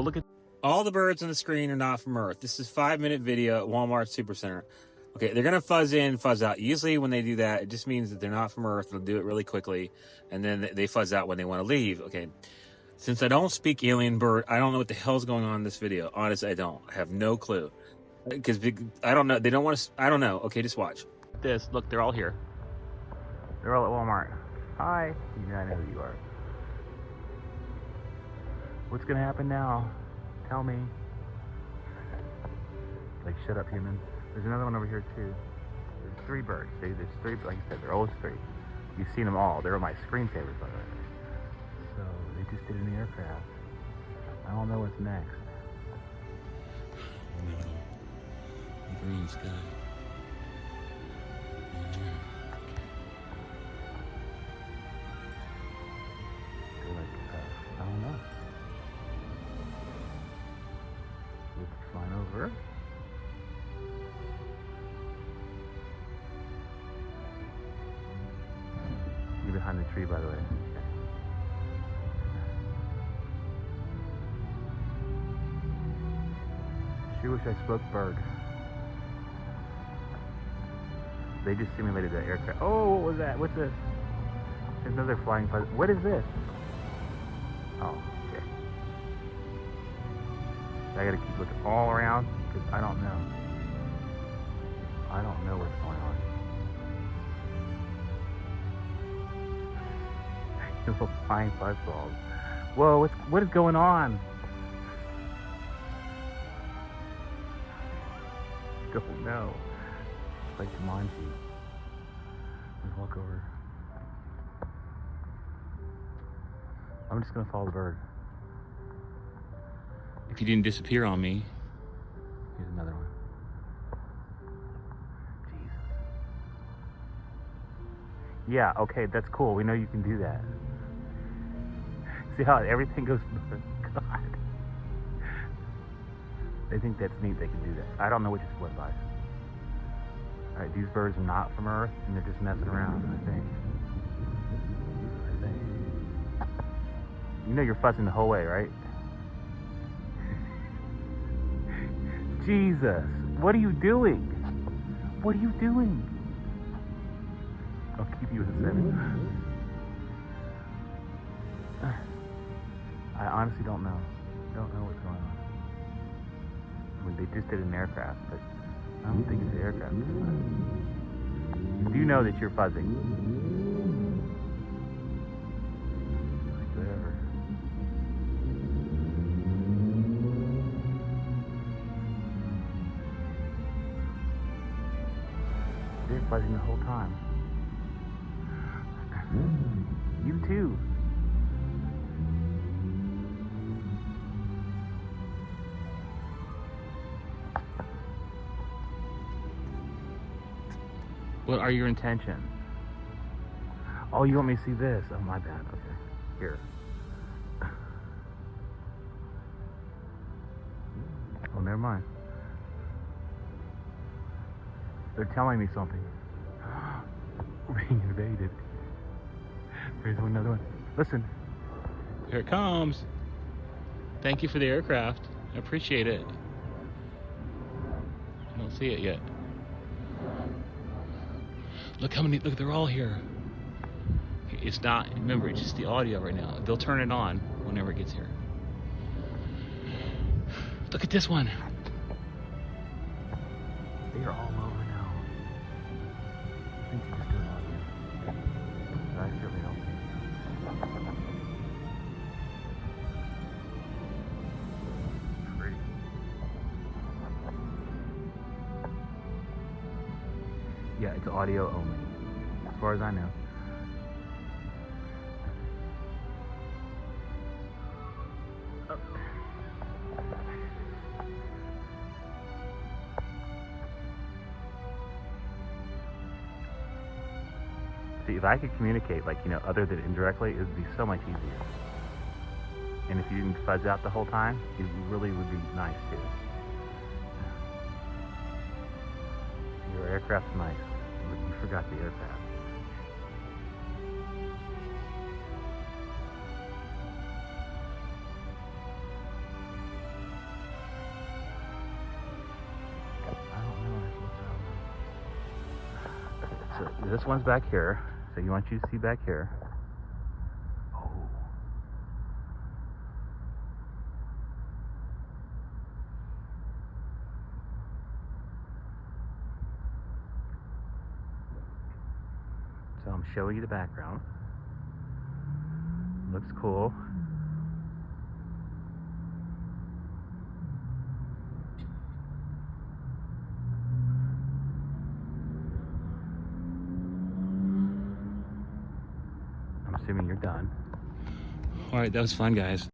Oh, look at all the birds on the screen are not from Earth. This is a 5-minute video at Walmart Supercenter. Okay, they're gonna fuzz in, fuzz out. Usually when they do that, it just means that they're not from Earth. They'll do it really quickly, and then they fuzz out when they want to leave. Okay, since I don't speak alien bird, I don't know what the hell's going on in this video. Honestly, I don't. I have no clue. Because I don't know. They don't want to. I don't know. Okay, just watch. This. Look, they're all here. They're all at Walmart. Hi. Yeah, I know who you are. What's gonna happen now? Tell me. Like, shut up, human. There's another one over here too. There's 3 birds. See, there's 3. Like I said, they're always 3. You've seen them all. They're my screensavers, by the way. So they just did an aircraft. I don't know what's next. Green sky. I don't know. It's flying over. You're behind the tree, by the way. Sure wish I spoke bird. They just simulated that aircraft. Oh, what was that? What's this? There's another flying fuzz. What is this? Oh, okay. I gotta keep looking all around because I don't know. I don't know what's going on. Little flying fuzz balls. Whoa, what is going on? Don't know. Like Jumanji. Let's walk over. I'm just gonna follow the bird. If you didn't disappear on me. Here's another one. Jesus. Yeah, okay, that's cool. We know you can do that. See how everything goes. God. They think that's neat. They can do that. I don't know which is what, guys. Alright, these birds are not from Earth, and they're just messing around, I think. You know you're fussing the whole way, right? Jesus, what are you doing? What are you doing? I'll keep you in a second. I honestly don't know. Don't know what's going on. I mean, they just did an aircraft, but I don't think it's an aircraft. You do know that you're fuzzing. Like whatever. They're fuzzing the whole time. You too. What are your intentions? Oh, you want me to see this? Oh, my bad. Okay. Here. Oh, never mind. They're telling me something. We're being invaded. There's another one. Listen. Here it comes. Thank you for the aircraft. I appreciate it. I don't see it yet. Look how many, look, they're all here. It's not, remember, it's just the audio right now. They'll turn it on whenever it gets here. Look at this one. They are all over now. I think you just do an audio. But I surely don't see it. Pretty. Yeah, it's audio only, as far as I know. Oh. See, if I could communicate, like, you know, other than indirectly, it would be so much easier. And if you didn't fuzz out the whole time, it really would be nice too. Your aircraft's nice. You forgot the aircraft. this one's back here, so you want you to see back here. Oh. So I'm showing you the background. Looks cool. I'm assuming you're done. All right, that was fun, guys.